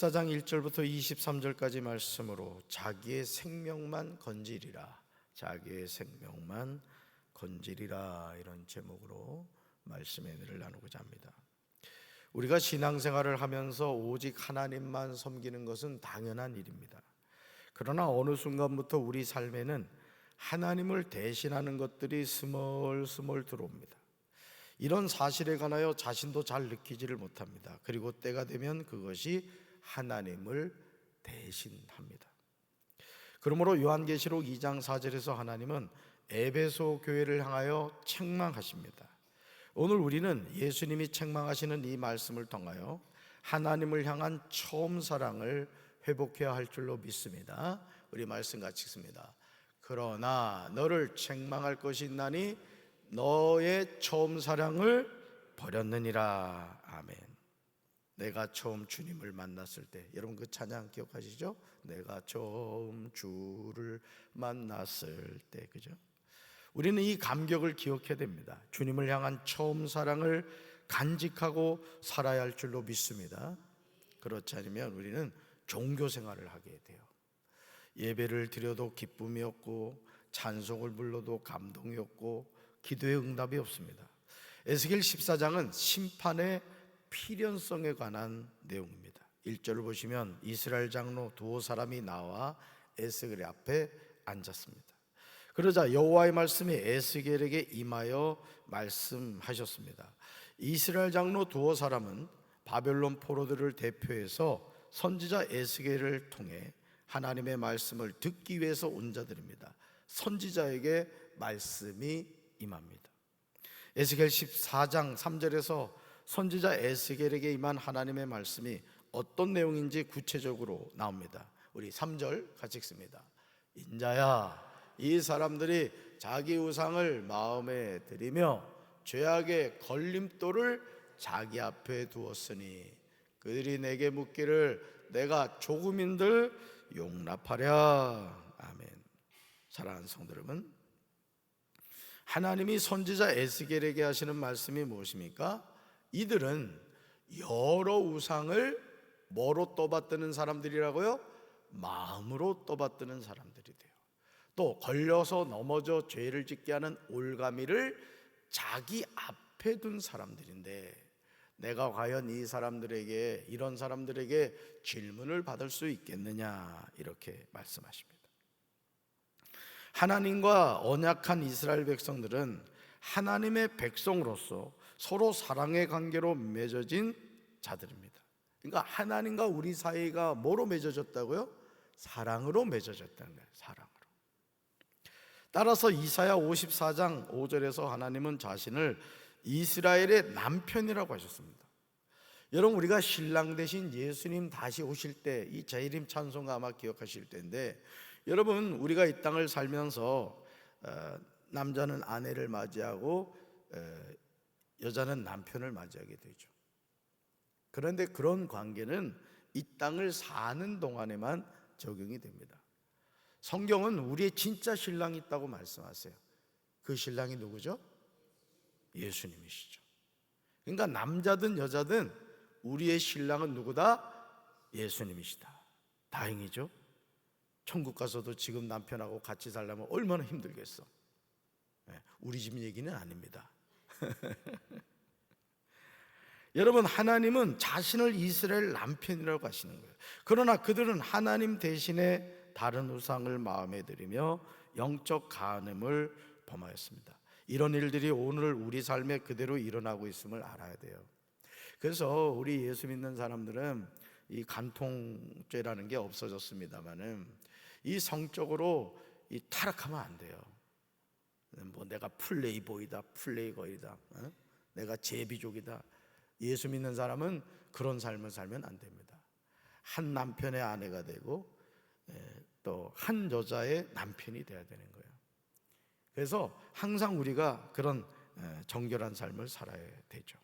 14장 1절부터 23절까지 말씀으로 자기의 생명만 건지리라, 자기의 생명만 건지리라, 이런 제목으로 말씀의 은혜를 나누고자 합니다. 우리가 신앙생활을 하면서 오직 하나님만 섬기는 것은 당연한 일입니다. 그러나 어느 순간부터 우리 삶에는 하나님을 대신하는 것들이 스멀스멀 들어옵니다. 이런 사실에 관하여 자신도 잘 느끼지를 못합니다. 그리고 때가 되면 그것이 하나님을 대신합니다. 그러므로 요한계시록 2장 4절에서 하나님은 에베소 교회를 향하여 책망하십니다. 오늘 우리는 예수님이 책망하시는 이 말씀을 통하여 하나님을 향한 처음 사랑을 회복해야 할 줄로 믿습니다. 우리 말씀 같이 읽습니다. 그러나 너를 책망할 것이 있나니 너의 처음 사랑을 버렸느니라. 아멘. 내가 처음 주님을 만났을 때, 여러분 그 찬양 기억하시죠? 내가 처음 주를 만났을 때, 그죠? 우리는 이 감격을 기억해야 됩니다. 주님을 향한 처음 사랑을 간직하고 살아야 할 줄로 믿습니다. 그렇지 않으면 우리는 종교 생활을 하게 돼요. 예배를 드려도 기쁨이 없고, 찬송을 불러도 감동이 없고, 기도의 응답이 없습니다. 에스겔 14장은 심판의 필연성에 관한 내용입니다. 1절을 보시면 이스라엘 장로 두어 사람이 나와 에스겔의 앞에 앉았습니다. 그러자 여호와의 말씀이 에스겔에게 임하여 말씀하셨습니다. 이스라엘 장로 두어 사람은 바벨론 포로들을 대표해서 선지자 에스겔을 통해 하나님의 말씀을 듣기 위해서 온 자들입니다. 선지자에게 말씀이 임합니다. 에스겔 14장 3절에서 선지자 에스겔에게 임한 하나님의 말씀이 어떤 내용인지 구체적으로 나옵니다. 우리 3절 같이 읽습니다. 인자야, 이 사람들이 자기 우상을 마음에 들이며 죄악의 걸림돌을 자기 앞에 두었으니 그들이 내게 묻기를 내가 조금인들 용납하랴. 아멘. 사랑하는 성도 여러분, 하나님이 선지자 에스겔에게 하시는 말씀이 무엇입니까? 이들은 여러 우상을 뭐로 떠받드는 사람들이라고요? 마음으로 떠받드는 사람들이 돼요. 또 걸려서 넘어져 죄를 짓게 하는 올가미를 자기 앞에 둔 사람들인데, 내가 과연 이 사람들에게, 이런 사람들에게 질문을 받을 수 있겠느냐, 이렇게 말씀하십니다. 하나님과 언약한 이스라엘 백성들은 하나님의 백성으로서 서로 사랑의 관계로 맺어진 자들입니다. 그러니까 하나님과 우리 사이가 뭐로 맺어졌다고요? 사랑으로 맺어졌다는 거예요. 사랑으로. 따라서 이사야 54장 5절에서 하나님은 자신을 이스라엘의 남편이라고 하셨습니다. 여러분, 우리가 신랑 대신 예수님 다시 오실 때, 이 재림 찬송가 아마 기억하실 텐데, 여러분, 우리가 이 땅을 살면서 남자는 아내를 맞이하고 여자는 남편을 맞이하게 되죠. 그런데 그런 관계는 이 땅을 사는 동안에만 적용이 됩니다. 성경은 우리의 진짜 신랑이 있다고 말씀하세요. 그 신랑이 누구죠? 예수님이시죠. 그러니까 남자든 여자든 우리의 신랑은 누구다? 예수님이시다. 다행이죠. 천국 가서도 지금 남편하고 같이 살려면 얼마나 힘들겠어. 우리 집 얘기는 아닙니다. 여러분, 하나님은 자신을 이스라엘 남편이라고 하시는 거예요. 그러나 그들은 하나님 대신에 다른 우상을 마음에 들이며 영적 간음을 범하였습니다. 이런 일들이 오늘 우리 삶에 그대로 일어나고 있음을 알아야 돼요. 그래서 우리 예수 믿는 사람들은 이 간통죄라는 게 없어졌습니다만은 이 성적으로 이 타락하면 안 돼요. 뭐 내가 플레이보이다, 플레이걸이다, 내가 제비족이다. 예수 믿는 사람은 그런 삶을 살면 안 됩니다. 한 남편의 아내가 되고 또 한 여자의 남편이 돼야 되는 거예요. 그래서 항상 우리가 그런 정결한 삶을 살아야 되죠.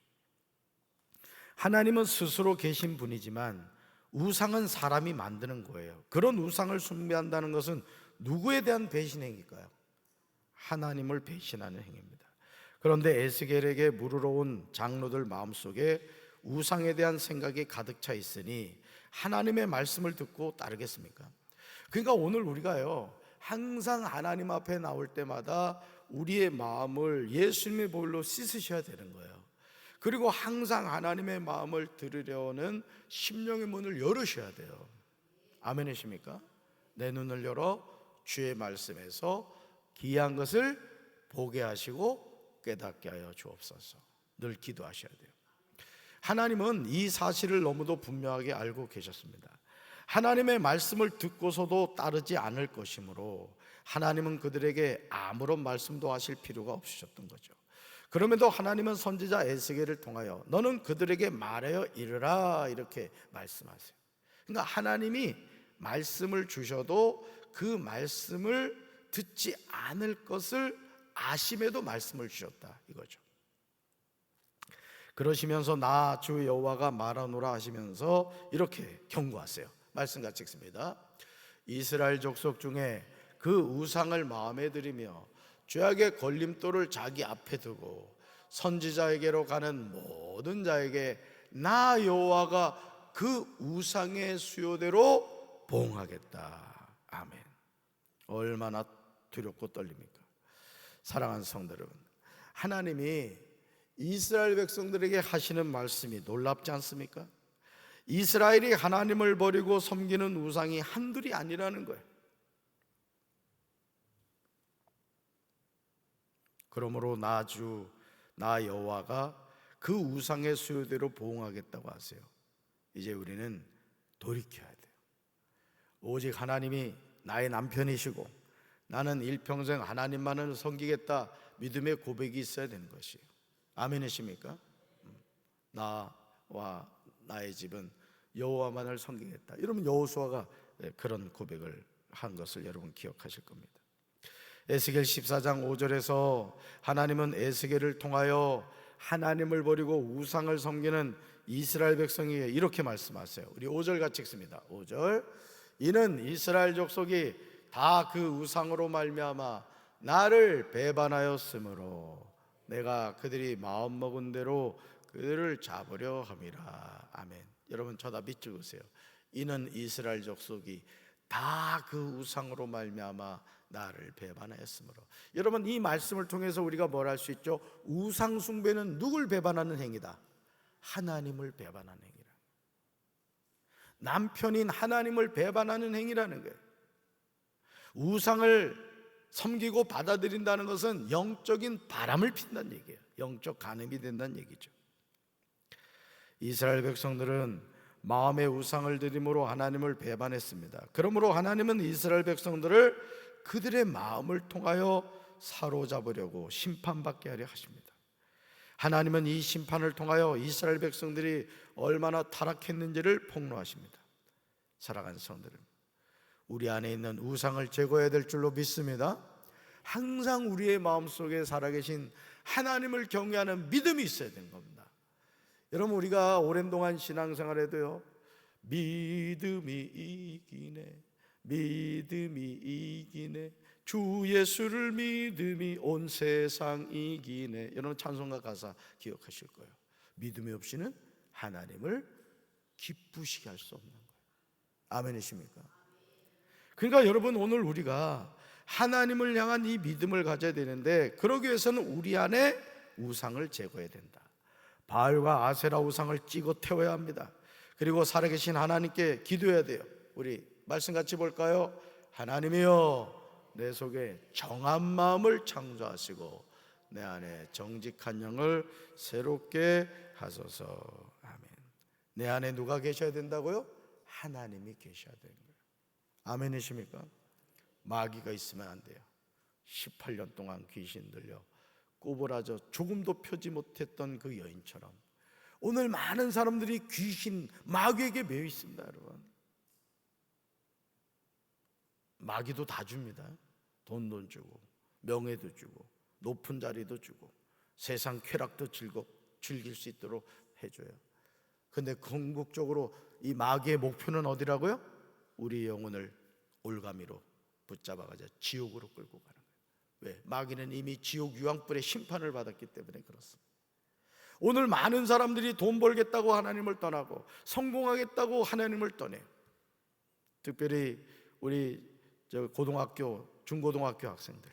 하나님은 스스로 계신 분이지만 우상은 사람이 만드는 거예요. 그런 우상을 숭배한다는 것은 누구에 대한 배신 행위일까요? 하나님을 배신하는 행위입니다. 그런데 에스겔에게 물으러 온 장로들 마음속에 우상에 대한 생각이 가득 차 있으니 하나님의 말씀을 듣고 따르겠습니까? 그러니까 오늘 우리가요, 항상 하나님 앞에 나올 때마다 우리의 마음을 예수님의 보혈로 씻으셔야 되는 거예요. 그리고 항상 하나님의 마음을 들으려는 심령의 문을 열으셔야 돼요. 아멘이십니까? 내 눈을 열어 주의 말씀에서 귀한 것을 보게 하시고 깨닫게 하여 주옵소서. 늘 기도하셔야 돼요. 하나님은 이 사실을 너무도 분명하게 알고 계셨습니다. 하나님의 말씀을 듣고서도 따르지 않을 것이므로 하나님은 그들에게 아무런 말씀도 하실 필요가 없으셨던 거죠. 그럼에도 하나님은 선지자 에스겔을 통하여 너는 그들에게 말하여 이르라 이렇게 말씀하세요. 그러니까 하나님이 말씀을 주셔도 그 말씀을 듣지 않을 것을 아심에도 말씀을 주셨다 이거죠. 그러시면서 나 주 여호와가 말하노라 하시면서 이렇게 경고하세요. 말씀 같이 읽습니다. 이스라엘 족속 중에 그 우상을 마음에 들이며 죄악의 걸림돌을 자기 앞에 두고 선지자에게로 가는 모든 자에게 나 여호와가 그 우상의 수요대로 보응하겠다. 아멘. 얼마나 두렵고 떨립니까? 사랑하는 성도 여러분, 하나님이 이스라엘 백성들에게 하시는 말씀이 놀랍지 않습니까? 이스라엘이 하나님을 버리고 섬기는 우상이 한둘이 아니라는 거예요. 그러므로 나 여호와가 그 우상의 수요대로 보응하겠다고 하세요. 이제 우리는 돌이켜야 돼요. 오직 하나님이 나의 남편이시고 나는 일평생 하나님만을 섬기겠다 믿음의 고백이 있어야 되는 것이에요. 아멘이십니까? 나와 나의 집은 여호와만을 섬기겠다. 여러분 여호수아가 그런 고백을 한 것을 여러분 기억하실 겁니다. 에스겔 14장 5절에서 하나님은 에스겔을 통하여 하나님을 버리고 우상을 섬기는 이스라엘 백성에게 이렇게 말씀하세요. 우리 5절 같이 읽습니다. 5절 이는 이스라엘 족속이 다 그 우상으로 말미암아 나를 배반하였으므로 내가 그들이 마음먹은 대로 그들을 잡으려 함이라. 아멘. 여러분 저다 밑줄 그으세요. 이는 이스라엘 족속이 다 그 우상으로 말미암아 나를 배반하였으므로. 여러분 이 말씀을 통해서 우리가 뭘 할 수 있죠? 우상 숭배는 누굴 배반하는 행위다? 하나님을 배반하는 행위라. 남편인 하나님을 배반하는 행위라는 거예요. 우상을 섬기고 받아들인다는 것은 영적인 바람을 핀다는 얘기예요. 영적 간음이 된다는 얘기죠. 이스라엘 백성들은 마음의 우상을 드림으로 하나님을 배반했습니다. 그러므로 하나님은 이스라엘 백성들을 그들의 마음을 통하여 사로잡으려고 심판받게 하려 하십니다. 하나님은 이 심판을 통하여 이스라엘 백성들이 얼마나 타락했는지를 폭로하십니다. 사랑하는 성도들, 우리 안에 있는 우상을 제거해야 될 줄로 믿습니다. 항상 우리의 마음속에 살아계신 하나님을 경외하는 믿음이 있어야 되는 겁니다. 여러분 우리가 오랜 동안 신앙생활에도요, 믿음이 이기네, 믿음이 이기네, 주 예수를 믿음이 온 세상 이기네. 여러분 찬송가 가사 기억하실 거예요. 믿음이 없이는 하나님을 기쁘시게 할 수 없는 거예요. 아멘이십니까? 그러니까 여러분 오늘 우리가 하나님을 향한 이 믿음을 가져야 되는데, 그러기 위해서는 우리 안에 우상을 제거해야 된다. 바알과 아세라 우상을 찍어 태워야 합니다. 그리고 살아계신 하나님께 기도해야 돼요. 우리 말씀 같이 볼까요? 하나님이여 내 속에 정한 마음을 창조하시고 내 안에 정직한 영을 새롭게 하소서. 아멘. 내 안에 누가 계셔야 된다고요? 하나님이 계셔야 되는 거예요. 아멘이십니까? 마귀가 있으면 안 돼요. 18년 동안 귀신 들려 꼬부라져 조금도 펴지 못했던 그 여인처럼 오늘 많은 사람들이 귀신, 마귀에게 매여 있습니다. 여러분 마귀도 다 줍니다. 돈도 주고 명예도 주고 높은 자리도 주고 세상 쾌락도 즐길 수 있도록 해줘요. 근데 궁극적으로 이 마귀의 목표는 어디라고요? 우리 영혼을 올가미로 붙잡아가지고 지옥으로 끌고 가는 거예요. 왜? 마귀는 이미 지옥 유황불의 심판을 받았기 때문에 그렇습니다. 오늘 많은 사람들이 돈 벌겠다고 하나님을 떠나고 성공하겠다고 하나님을 떠내요. 특별히 우리 고등학교, 중고등학교 학생들,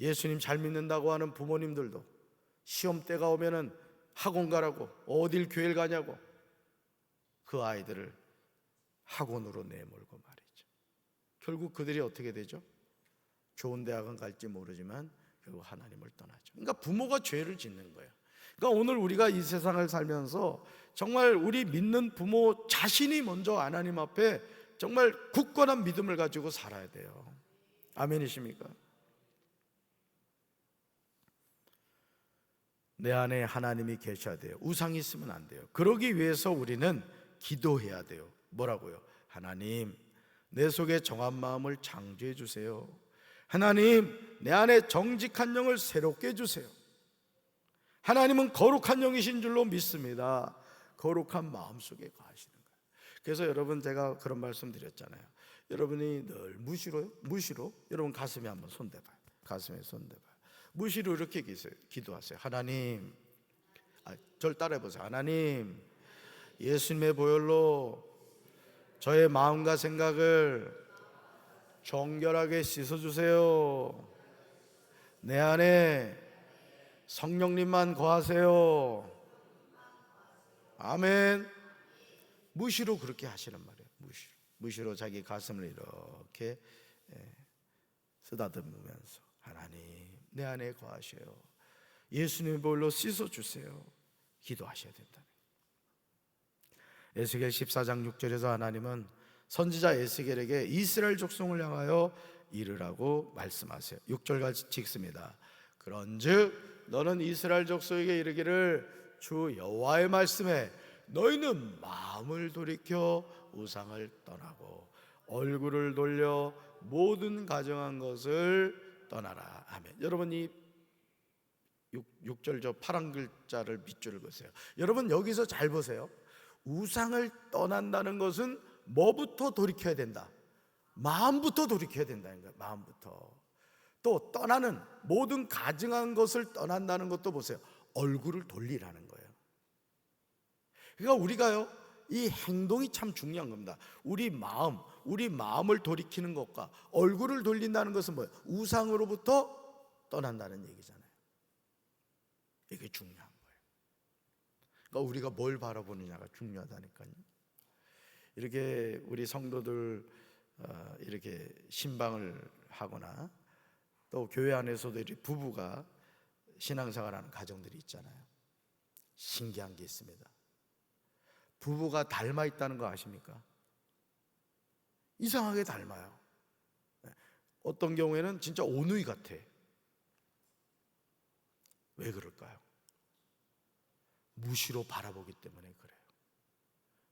예수님 잘 믿는다고 하는 부모님들도 시험 때가 오면은 학원 가라고, 어딜 교회를 가냐고 그 아이들을 학원으로 내몰고 말이죠. 결국 그들이 어떻게 되죠? 좋은 대학은 갈지 모르지만 결국 하나님을 떠나죠. 그러니까 부모가 죄를 짓는 거예요. 그러니까 오늘 우리가 이 세상을 살면서 정말 우리 믿는 부모 자신이 먼저 하나님 앞에 정말 굳건한 믿음을 가지고 살아야 돼요. 아멘이십니까? 내 안에 하나님이 계셔야 돼요. 우상이 있으면 안 돼요. 그러기 위해서 우리는 기도해야 돼요. 뭐라고요? 하나님, 내 속에 정한 마음을 창조해 주세요. 하나님, 내 안에 정직한 영을 새롭게 해주세요. 하나님은 거룩한 영이신 줄로 믿습니다. 거룩한 마음 속에 거하시는 거예요. 그래서 여러분, 제가 그런 말씀 드렸잖아요. 여러분이 늘 무시로요? 무시로? 여러분 가슴에 한번 손대봐요. 가슴에 손대봐요. 무시로 이렇게 기도하세요. 하나님, 절 따라해보세요. 하나님, 예수님의 보혈로 저의 마음과 생각을 정결하게 씻어주세요. 내 안에 성령님만 거하세요. 아멘. 무시로 그렇게 하시는 말이에요. 무시로 자기 가슴을 이렇게 쓰다듬으면서 하나님, 내 안에 거하셔요. 예수님의 보혈로 씻어주세요. 기도하셔야 된다. 에스겔 14장 6절에서 하나님은 선지자 에스겔에게 이스라엘 족속을 향하여 이르라고 말씀하세요. 6절 같이 읽습니다. 그런즉 너는 이스라엘 족속에게 이르기를 주 여호와의 말씀에 너희는 마음을 돌이켜 우상을 떠나고 얼굴을 돌려 모든 가정한 것을 떠나라. 아멘. 여러분, 이 6절 저 파란 글자를 밑줄을 그으세요. 여러분, 여기서 잘 보세요. 우상을 떠난다는 것은 뭐부터 돌이켜야 된다? 마음부터 돌이켜야 된다는 거예요. 마음부터. 또 떠나는 모든 가증한 것을 떠난다는 것도 보세요. 얼굴을 돌리라는 거예요. 그러니까 우리가요, 이 행동이 참 중요한 겁니다. 우리 마음을 돌이키는 것과 얼굴을 돌린다는 것은 뭐예요? 우상으로부터 떠난다는 얘기잖아요. 이게 중요한 거예요. 그러니까 우리가 뭘 바라보느냐가 중요하다니까요. 이렇게 우리 성도들 이렇게 신방을 하거나 또 교회 안에서도 이렇게 부부가 신앙생활하는 가정들이 있잖아요. 신기한 게 있습니다. 부부가 닮아 있다는 거 아십니까? 이상하게 닮아요. 어떤 경우에는 진짜 오누이 같아. 왜 그럴까요? 무시로 바라보기 때문에 그래요.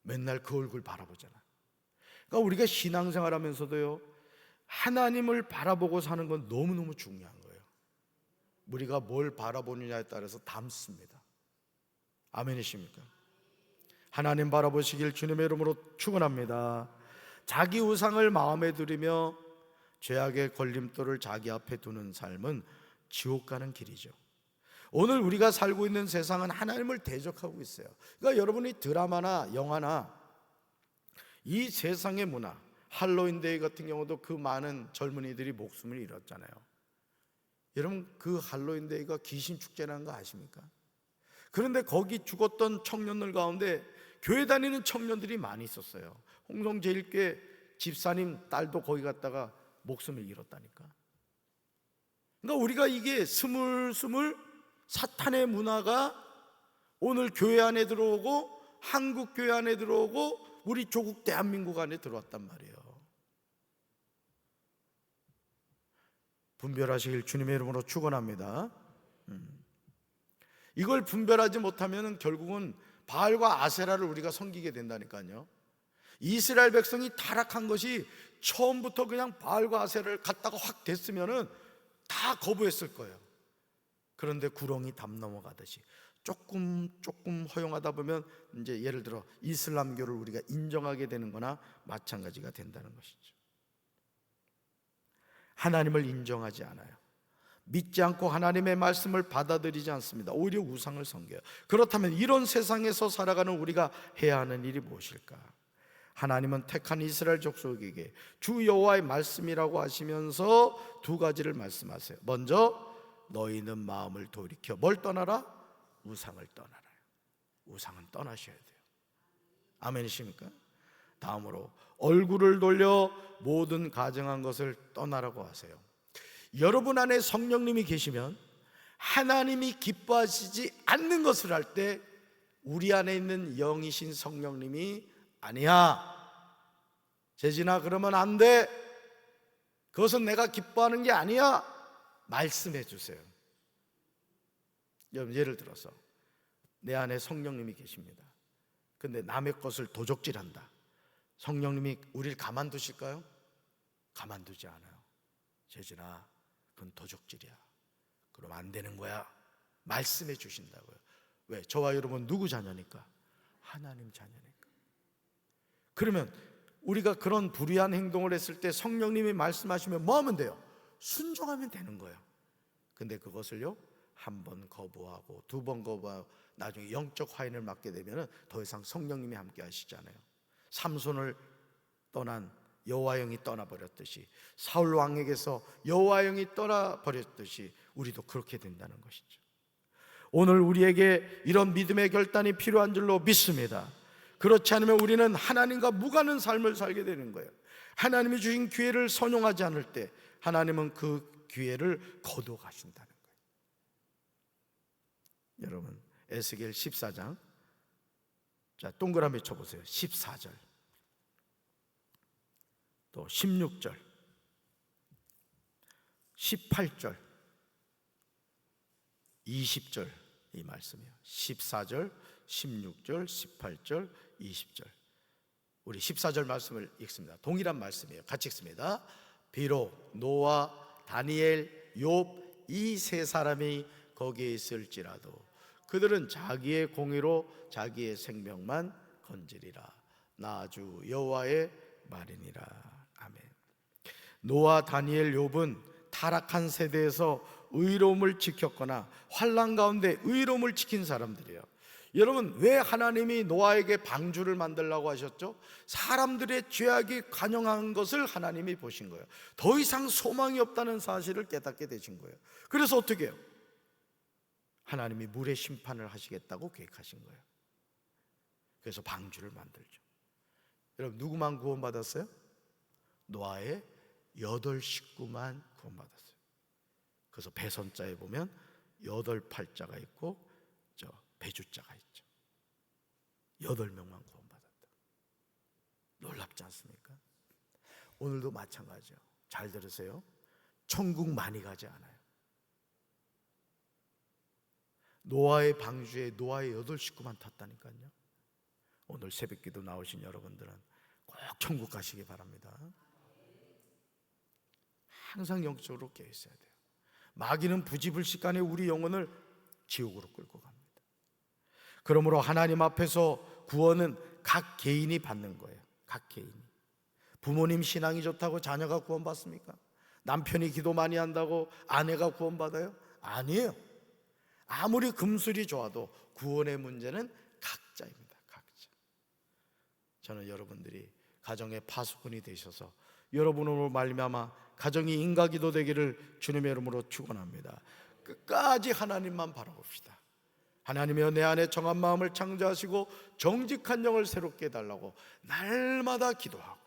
맨날 그 얼굴 바라보잖아. 그러니까 우리가 신앙생활 하면서도요, 하나님을 바라보고 사는 건 너무너무 중요한 거예요. 우리가 뭘 바라보느냐에 따라서 닮습니다. 아멘이십니까? 하나님 바라보시길 주님의 이름으로 축원합니다. 자기 우상을 마음에 들이며 죄악의 걸림돌을 자기 앞에 두는 삶은 지옥 가는 길이죠. 오늘 우리가 살고 있는 세상은 하나님을 대적하고 있어요. 그러니까 여러분이 드라마나 영화나 이 세상의 문화, 할로윈데이 같은 경우도 그 많은 젊은이들이 목숨을 잃었잖아요. 여러분, 그 할로윈데이가 귀신 축제라는 거 아십니까? 그런데 거기 죽었던 청년들 가운데 교회 다니는 청년들이 많이 있었어요. 홍성제일교회 집사님 딸도 거기 갔다가 목숨을 잃었다니까. 그러니까 우리가 이게 스물스물 사탄의 문화가 오늘 교회 안에 들어오고 한국 교회 안에 들어오고 우리 조국 대한민국 안에 들어왔단 말이에요. 분별하시길 주님의 이름으로 축원합니다. 이걸 분별하지 못하면 결국은 바알과 아세라를 우리가 섬기게 된다니까요. 이스라엘 백성이 타락한 것이 처음부터 그냥 바알과 아세라를 갖다가 확 됐으면은 다 거부했을 거예요. 그런데 구렁이 담 넘어가듯이 조금 허용하다 보면 이제 예를 들어 이슬람교를 우리가 인정하게 되는 거나 마찬가지가 된다는 것이죠. 하나님을 인정하지 않아요. 믿지 않고 하나님의 말씀을 받아들이지 않습니다. 오히려 우상을 섬겨요. 그렇다면 이런 세상에서 살아가는 우리가 해야 하는 일이 무엇일까? 하나님은 택한 이스라엘 족속에게 주 여호와의 말씀이라고 하시면서 두 가지를 말씀하세요. 먼저 너희는 마음을 돌이켜 뭘 떠나라? 우상을 떠나라. 우상은 떠나셔야 돼요. 아멘이십니까? 다음으로 얼굴을 돌려 모든 가증한 것을 떠나라고 하세요. 여러분 안에 성령님이 계시면 하나님이 기뻐하시지 않는 것을 할 때 우리 안에 있는 영이신 성령님이 아니야, 재진아 그러면 안 돼, 그것은 내가 기뻐하는 게 아니야, 말씀해 주세요. 여러분, 예를 들어서 내 안에 성령님이 계십니다. 근데 남의 것을 도적질한다. 성령님이 우리를 가만두실까요? 가만두지 않아요. 재진아, 그건 도적질이야. 그럼 안 되는 거야. 말씀해 주신다고요. 왜? 저와 여러분 누구 자녀니까? 하나님 자녀니까. 그러면 우리가 그런 불의한 행동을 했을 때 성령님이 말씀하시면 뭐 하면 돼요? 순종하면 되는 거예요. 근데 그것을요, 한 번 거부하고 두 번 거부하고 나중에 영적 화인을 맞게 되면 더 이상 성령님이 함께 하시잖아요. 삼손을 떠난 여호와 영이 떠나버렸듯이, 사울 왕에게서 여호와 영이 떠나버렸듯이 우리도 그렇게 된다는 것이죠. 오늘 우리에게 이런 믿음의 결단이 필요한 줄로 믿습니다. 그렇지 않으면 우리는 하나님과 무관한 삶을 살게 되는 거예요. 하나님이 주신 기회를 선용하지 않을 때 하나님은 그 기회를 거두어 가신다는 거예요. 여러분, 에스겔 14장, 자 동그라미 쳐보세요. 14절, 또 16절, 18절, 20절 이 말씀이에요. 14절, 16절, 18절, 20절. 우리 14절 말씀을 읽습니다. 동일한 말씀이에요. 같이 읽습니다. 비록 노아, 다니엘, 욥 이 세 사람이 거기에 있을지라도 그들은 자기의 공의로 자기의 생명만 건지리라. 나 주 여호와의 말이니라. 아멘. 노아, 다니엘, 욥은 타락한 세대에서 의로움을 지켰거나 환난 가운데 의로움을 지킨 사람들이에요. 여러분, 왜 하나님이 노아에게 방주를 만들라고 하셨죠? 사람들의 죄악이 관영한 것을 하나님이 보신 거예요. 더 이상 소망이 없다는 사실을 깨닫게 되신 거예요. 그래서 어떻게 해요? 하나님이 물의 심판을 하시겠다고 계획하신 거예요. 그래서 방주를 만들죠. 여러분, 누구만 구원받았어요? 노아의 8식구만 구원받았어요. 그래서 배선자에 보면 8팔자가 있고 저 배주자가 있죠. 8명만 구원받았다. 놀랍지 않습니까? 오늘도 마찬가지예요. 잘 들으세요. 천국 많이 가지 않아요. 노아의 방주에 노아의 8식구만 탔다니까요. 오늘 새벽기도 나오신 여러분들은 꼭 천국 가시기 바랍니다. 항상 영적으로 깨어 있어야 돼요. 마귀는 부지불식간에 우리 영혼을 지옥으로 끌고 갑니다. 그러므로 하나님 앞에서 구원은 각 개인이 받는 거예요. 각 개인이. 부모님 신앙이 좋다고 자녀가 구원받습니까? 남편이 기도 많이 한다고 아내가 구원받아요? 아니에요. 아무리 금술이 좋아도 구원의 문제는 각자입니다. 각자. 저는 여러분들이 가정의 파수꾼이 되셔서 여러분으로 말미암아 가정이 인가기도 되기를 주님의 이름으로 축원합니다. 끝까지 하나님만 바라봅시다. 하나님이여, 내 안에 정한 마음을 창조하시고 정직한 영을 새롭게 해달라고 날마다 기도하고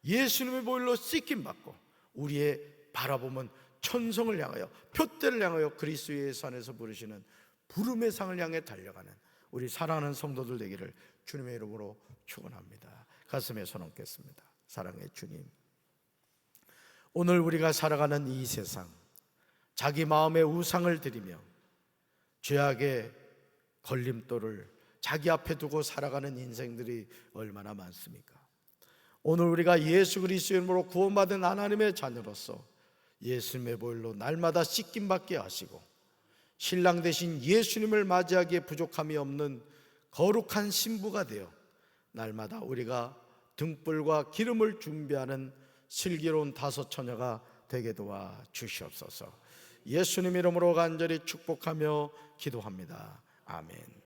예수님의 보혈로 씻김 받고 우리의 바라보면 천성을 향하여, 표대를 향하여 그리스도 예수 안에서 부르시는 부름의 상을 향해 달려가는 우리 사랑하는 성도들 되기를 주님의 이름으로 축원합니다. 가슴에 손 얹겠습니다. 사랑의 주님, 오늘 우리가 살아가는 이 세상, 자기 마음의 우상을 드리며 죄악의 걸림돌을 자기 앞에 두고 살아가는 인생들이 얼마나 많습니까? 오늘 우리가 예수 그리스도의 이름으로 구원받은 하나님의 자녀로서 예수님의 보혈로 날마다 씻김받게 하시고 신랑 되신 예수님을 맞이하기에 부족함이 없는 거룩한 신부가 되어 날마다 우리가 등불과 기름을 준비하는 슬기로운 다섯 처녀가 되게 도와 주시옵소서. 예수님 이름으로 간절히 축복하며 기도합니다. 아멘.